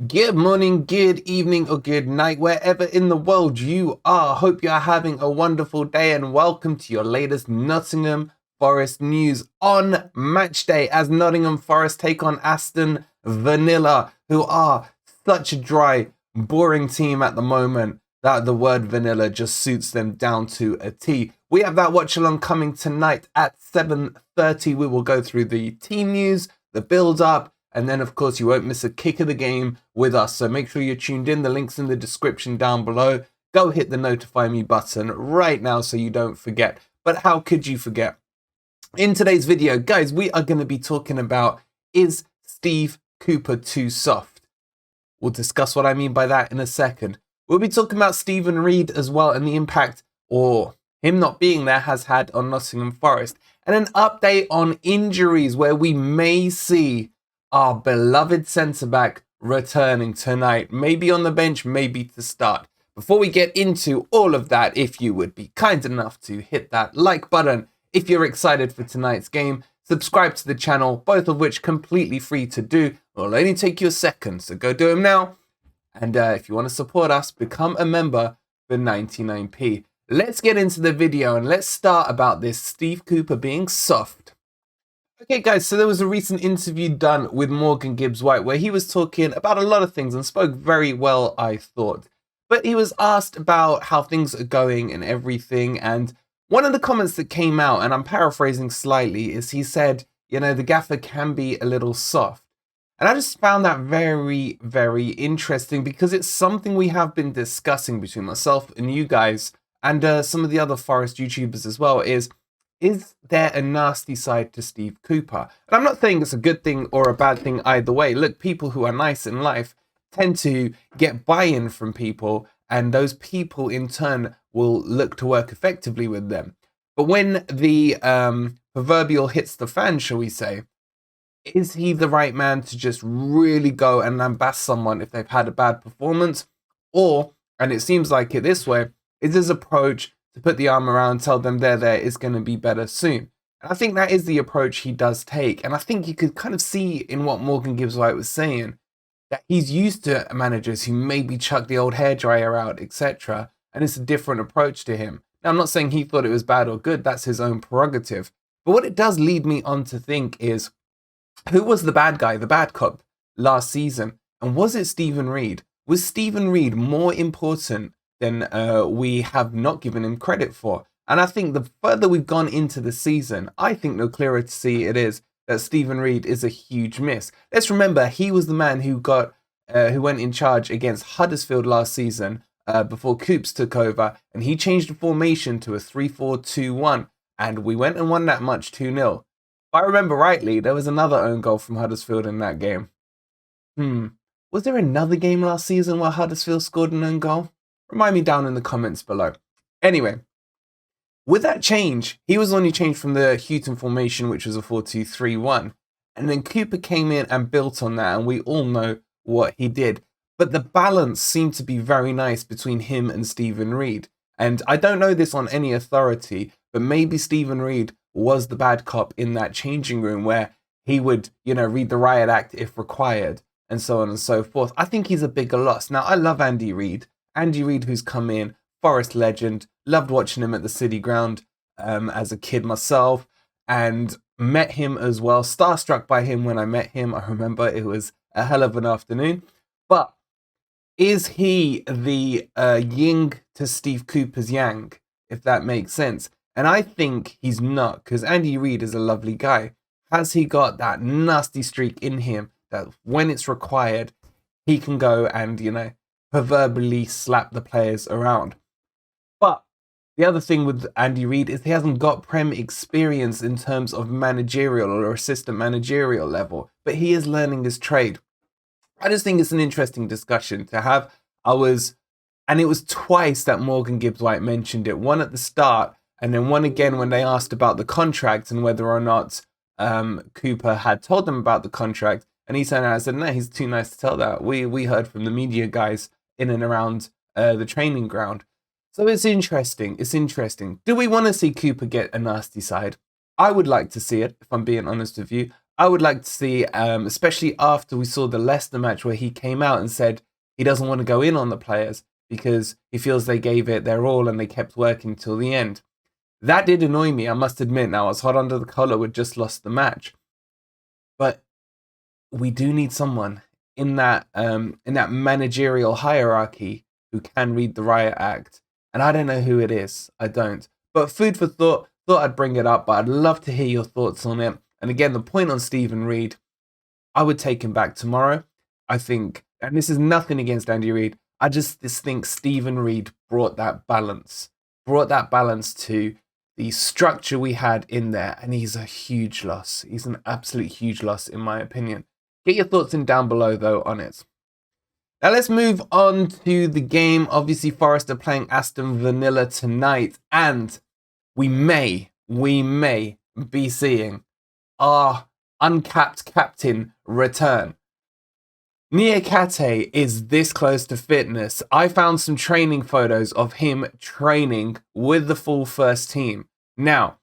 Good morning, good evening, or good night, wherever in the world you are. Hope you are having a wonderful day and welcome to your latest Nottingham Forest news on match day as Nottingham Forest take on Aston Villa, who are such a dry, boring team at the moment that the word vanilla just suits them down to a T. We have that watch along coming tonight at 7:30. We will go through the team news, the build up, and then, of course, you won't miss a kick of the game with us. So make sure you're tuned in. The link's in the description down below. Go hit the notify me button right now so you don't forget. But how could you forget? In today's video, guys, we are going to be talking about, is Steve Cooper too soft? We'll discuss what I mean by that in a second. We'll be talking about Steven Reid as well and the impact, or him not being there, has had on Nottingham Forest. And an update on injuries where we may see our beloved centre-back returning tonight, maybe on the bench, maybe to start. Before we get into all of that, if you would be kind enough to hit that like button, if you're excited for tonight's game, subscribe to the channel, both of which completely free to do. It'll only take you a second, so go do them now. And if you want to support us, become a member for 99p. Let's get into the video and let's start about this Steve Cooper being soft. Okay, guys, so there was a recent interview done with Morgan Gibbs-White where he was talking about a lot of things and spoke very well, I thought. But he was asked about how things are going and everything. And one of the comments that came out, and I'm paraphrasing slightly, is he said, you know, the gaffer can be a little soft. And I just found that very, very interesting because it's something we have been discussing between myself and you guys and some of the other Forest YouTubers as well, is there a nasty side to Steve Cooper? And I'm not saying it's a good thing or a bad thing either way. Look, people who are nice in life tend to get buy-in from people, and those people in turn will look to work effectively with them. But when the proverbial hits the fan, shall we say, is he the right man to just really go and lambast someone if they've had a bad performance? Or, and it seems like it this way, is his approach to put the arm around, tell them there is going to be better soon? And I think that is the approach he does take. And I think you could kind of see in what Morgan Gibbs-White was saying that he's used to managers who maybe chuck the old hairdryer out, etc. And it's a different approach to him. Now, I'm not saying he thought it was bad or good. That's his own prerogative. But what it does lead me on to think is, who was the bad guy, the bad cop last season? And was it Steven Reid? Was Steven Reid more important than we have not given him credit for? And I think the further we've gone into the season, I think the clearer to see it is that Steven Reid is a huge miss. Let's remember, he was the man who went in charge against Huddersfield last season before Coops took over, and he changed the formation to a 3-4-2-1, and we went and won that much 2-0. If I remember rightly, there was another own goal from Huddersfield in that game. Was there another game last season where Huddersfield scored an own goal? Remind me down in the comments below. Anyway, with that change, he was only changed from the Houghton formation, which was a 4-2-3-1. And then Cooper came in and built on that, and we all know what he did. But the balance seemed to be very nice between him and Steven Reid. And I don't know this on any authority, but maybe Steven Reid was the bad cop in that changing room where he would, you know, read the riot act if required, and so on and so forth. I think he's a bigger loss. Now, I love Andy Reid. Andy Reid, who's come in, Forest legend, loved watching him at the City Ground as a kid myself, and met him as well. Starstruck by him when I met him. I remember it was a hell of an afternoon. But is he the yin to Steve Cooper's yang, if that makes sense? And I think he's not, because Andy Reid is a lovely guy. Has he got that nasty streak in him that when it's required, he can go and, you know, proverbially slap the players around? But the other thing with Andy Reid is he hasn't got Prem experience in terms of managerial or assistant managerial level, but he is learning his trade. I just think it's an interesting discussion to have. And it was twice that Morgan Gibbs-White mentioned it, one at the start, and then one again when they asked about the contract and whether or not Cooper had told them about the contract. And he said, no, he's too nice to tell that. We heard from the media guys in and around the training ground. So it's interesting. It's interesting. Do we want to see Cooper get a nasty side? I would like to see it, if I'm being honest with you. I would like to see, especially after we saw the Leicester match where he came out and said he doesn't want to go in on the players because he feels they gave it their all and they kept working till the end. That did annoy me, I must admit. Now, I was hot under the collar, we'd just lost the match. But we do need someone in that managerial hierarchy who can read the riot act. And I don't know who it is. I don't. But food for thought. Thought I'd bring it up, but I'd love to hear your thoughts on it. And again, the point on Stephen Reid, I would take him back tomorrow. I think, and this is nothing against Andy Reid, I just think Stephen Reid brought that balance to the structure we had in there, and he's a huge loss. He's an absolute huge loss, in my opinion. Get your thoughts in down below, though, on it. Now let's move on to the game. Obviously, Forest are playing Aston Villa tonight, and we may be seeing our uncapped captain return. Niakhate is this close to fitness. I found some training photos of him training with the full first team. Now,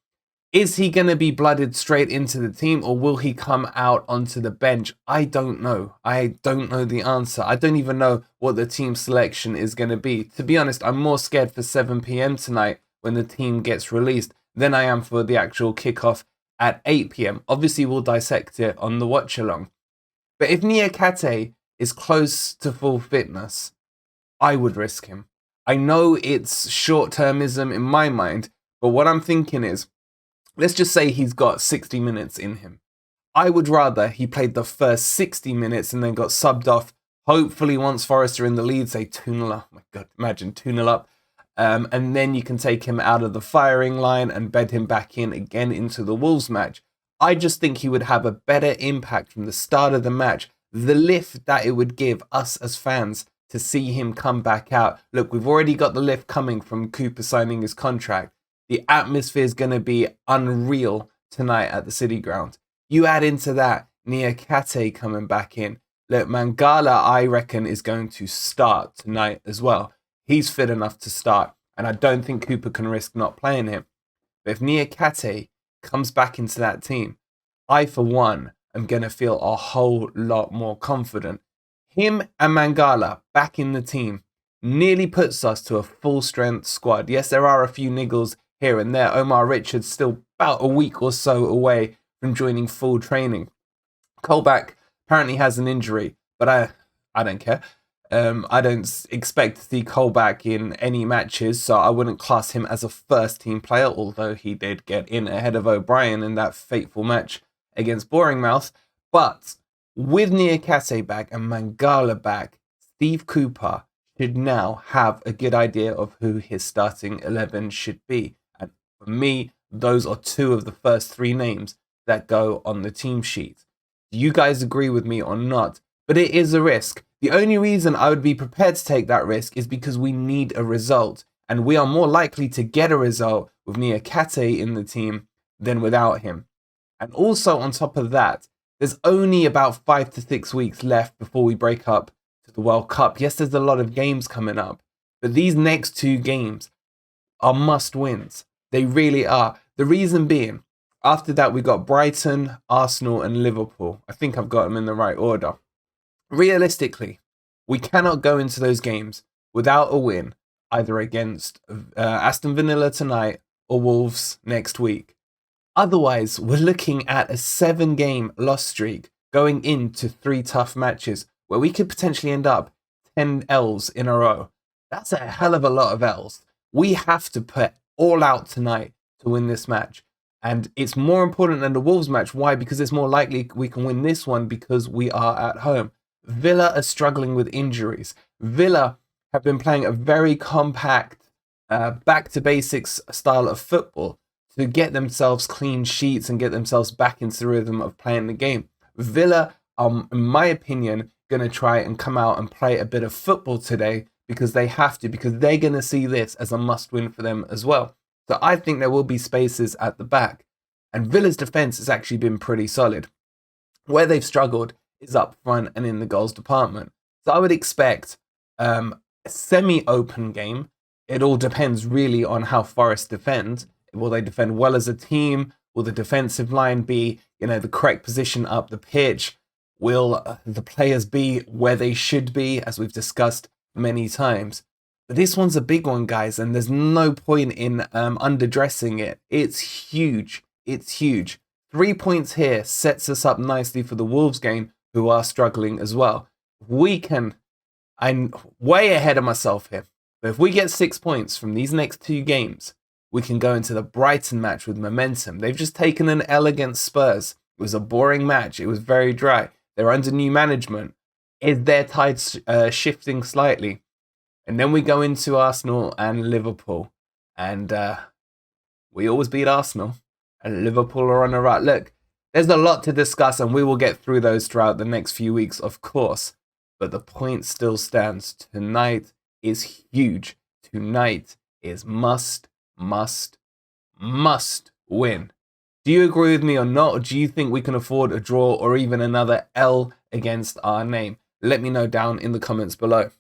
is he going to be blooded straight into the team, or will he come out onto the bench? I don't know. I don't know the answer. I don't even know what the team selection is going to be. To be honest, I'm more scared for 7 p.m. tonight when the team gets released than I am for the actual kickoff at 8 p.m. Obviously, we'll dissect it on the watch-along. But if Niakhate is close to full fitness, I would risk him. I know it's short-termism in my mind, but what I'm thinking is, let's just say he's got 60 minutes in him. I would rather he played the first 60 minutes and then got subbed off. Hopefully, once Forest are in the lead, say 2-0 up. Oh my God, imagine 2-0 up. And then you can take him out of the firing line and bed him back in again into the Wolves match. I just think he would have a better impact from the start of the match. The lift that it would give us as fans to see him come back out. Look, we've already got the lift coming from Cooper signing his contract. The atmosphere is going to be unreal tonight at the City Ground. You add into that Niakhate coming back in. Look, Mangala, I reckon, is going to start tonight as well. He's fit enough to start, and I don't think Cooper can risk not playing him. But if Niakhate comes back into that team, I, for one, am going to feel a whole lot more confident. Him and Mangala back in the team nearly puts us to a full-strength squad. Yes, there are a few niggles here and there. Omar Richards still about a week or so away from joining full training. Colback apparently has an injury, but I don't care. I don't expect to see Colback in any matches, so I wouldn't class him as a first-team player, although he did get in ahead of O'Brien in that fateful match against Boringmouth. But with Niakhate back and Mangala back, Steve Cooper should now have a good idea of who his starting 11 should be. And for me, those are two of the first 3 names that go on the team sheet. Do you guys agree with me or not? But it is a risk. The only reason I would be prepared to take that risk is because we need a result. And we are more likely to get a result with Niakhate in the team than without him. And also on top of that, there's only about 5 to 6 weeks left before we break up to the World Cup. Yes, there's a lot of games coming up, but these next 2 games are must-wins. They really are. The reason being, after that we got Brighton, Arsenal and Liverpool. I think I've got them in the right order. Realistically, we cannot go into those games without a win, either against Aston Villa tonight or Wolves next week. Otherwise, we're looking at a 7-game loss streak going into 3 tough matches where we could potentially end up 10 L's in a row. That's a hell of a lot of L's. We have to put all out tonight to win this match. And it's more important than the Wolves match. Why? Because it's more likely we can win this one because we are at home. Villa are struggling with injuries. Villa have been playing a very compact, back to basics style of football to get themselves clean sheets and get themselves back into the rhythm of playing the game. Villa are, in my opinion, going to try and come out and play a bit of football today because they have to, because they're going to see this as a must-win for them as well. So I think there will be spaces at the back. And Villa's defence has actually been pretty solid. Where they've struggled is up front and in the goals department. So I would expect a semi-open game. It all depends really on how Forest defend. Will they defend well as a team? Will the defensive line be, the correct position up the pitch? Will the players be where they should be, as we've discussed many times? But this one's a big one, guys, and there's no point in underdressing it. It's huge. It's huge. 3 points here sets us up nicely for the Wolves game, who are struggling as well. I'm way ahead of myself here, but if we get 6 points from these next 2 games, we can go into the Brighton match with momentum. They've just taken an L against Spurs. It was a boring match. It was very dry. They're under new management. Is their tide shifting slightly? And then we go into Arsenal and Liverpool. And we always beat Arsenal. And Liverpool are on the right. Look, there's a lot to discuss, and we will get through those throughout the next few weeks, of course. But the point still stands. Tonight is huge. Tonight is must win. Do you agree with me or not? Or do you think we can afford a draw or even another L against our name? Let me know down in the comments below.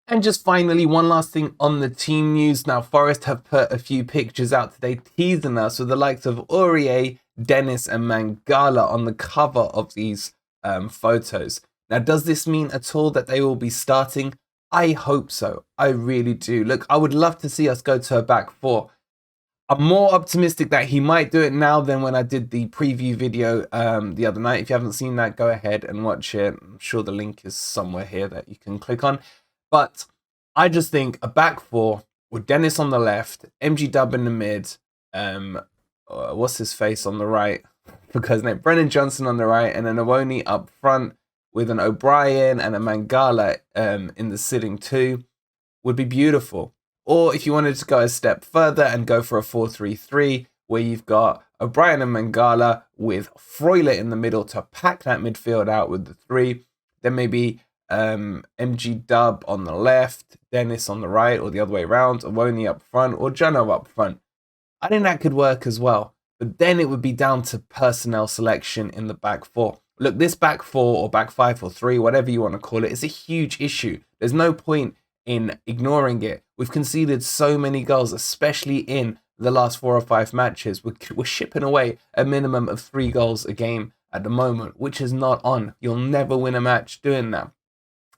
And just finally, one last thing on the team news. Now, Forest have put a few pictures out today teasing us with the likes of Aurier, Dennis and Mangala on the cover of these photos. Now, does this mean at all that they will be starting? I hope so. I really do. Look, I would love to see us go to a back 4. I'm more optimistic that he might do it now than when I did the preview video the other night. If you haven't seen that, go ahead and watch it. I'm sure the link is somewhere here that you can click on. But I just think a back 4 with Dennis on the left, MG Dub in the mid, what's his face on the right? Because Brennan Johnson on the right, and then Awoni up front with an O'Brien and a Mangala in the sitting 2 would be beautiful. Or if you wanted to go a step further and go for a 4-3-3, where you've got O'Brien and Mangala with Freuler in the middle to pack that midfield out with the 3, then maybe MG Dub on the left, Dennis on the right, or the other way around, Awoni up front, or Jono up front. I think that could work as well. But then it would be down to personnel selection in the back 4. Look, this back 4 or back 5 or 3, whatever you want to call it, is a huge issue. There's no point in ignoring it. We've conceded so many goals, especially in the last 4 or 5 matches. We're shipping away a minimum of 3 goals a game at the moment, which is not on. You'll never win a match doing that.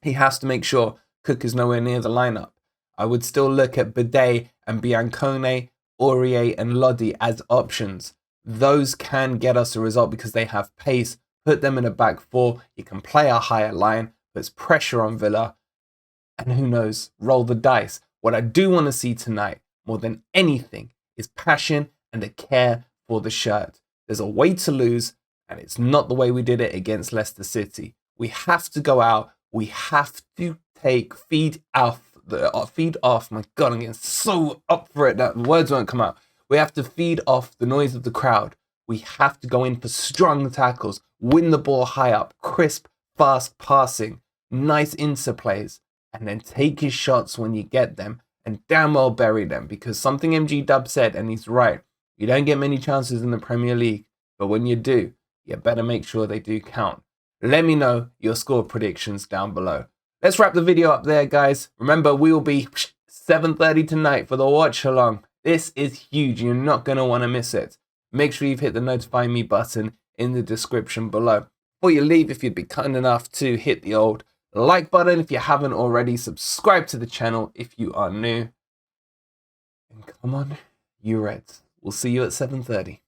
He has to make sure Cook is nowhere near the lineup. I would still look at Bidet and Biancone, Aurier and Lodi as options. Those can get us a result because they have pace. Put them in a back 4. You can play a higher line, puts pressure on Villa, and who knows, roll the dice. What I do want to see tonight, more than anything, is passion and a care for the shirt. There's a way to lose, and it's not the way we did it against Leicester City. We have to go out. We have to feed off. My God, I'm getting so up for it that words won't come out. We have to feed off the noise of the crowd. We have to go in for strong tackles, win the ball high up, crisp, fast passing, nice interplays, and then take your shots when you get them and damn well bury them. Because something MG Dub said, and he's right, you don't get many chances in the Premier League, but when you do, you better make sure they do count. Let me know your score predictions down below. Let's wrap the video up there, guys. Remember, we will be 7:30 tonight for the watch along. This is huge. You're not going to want to miss it. Make sure you've hit the notify me button in the description below. Before you leave, if you'd be kind enough to hit the old like button if you haven't already, subscribe to the channel if you are new. And come on, you Reds. We'll see you at 7:30.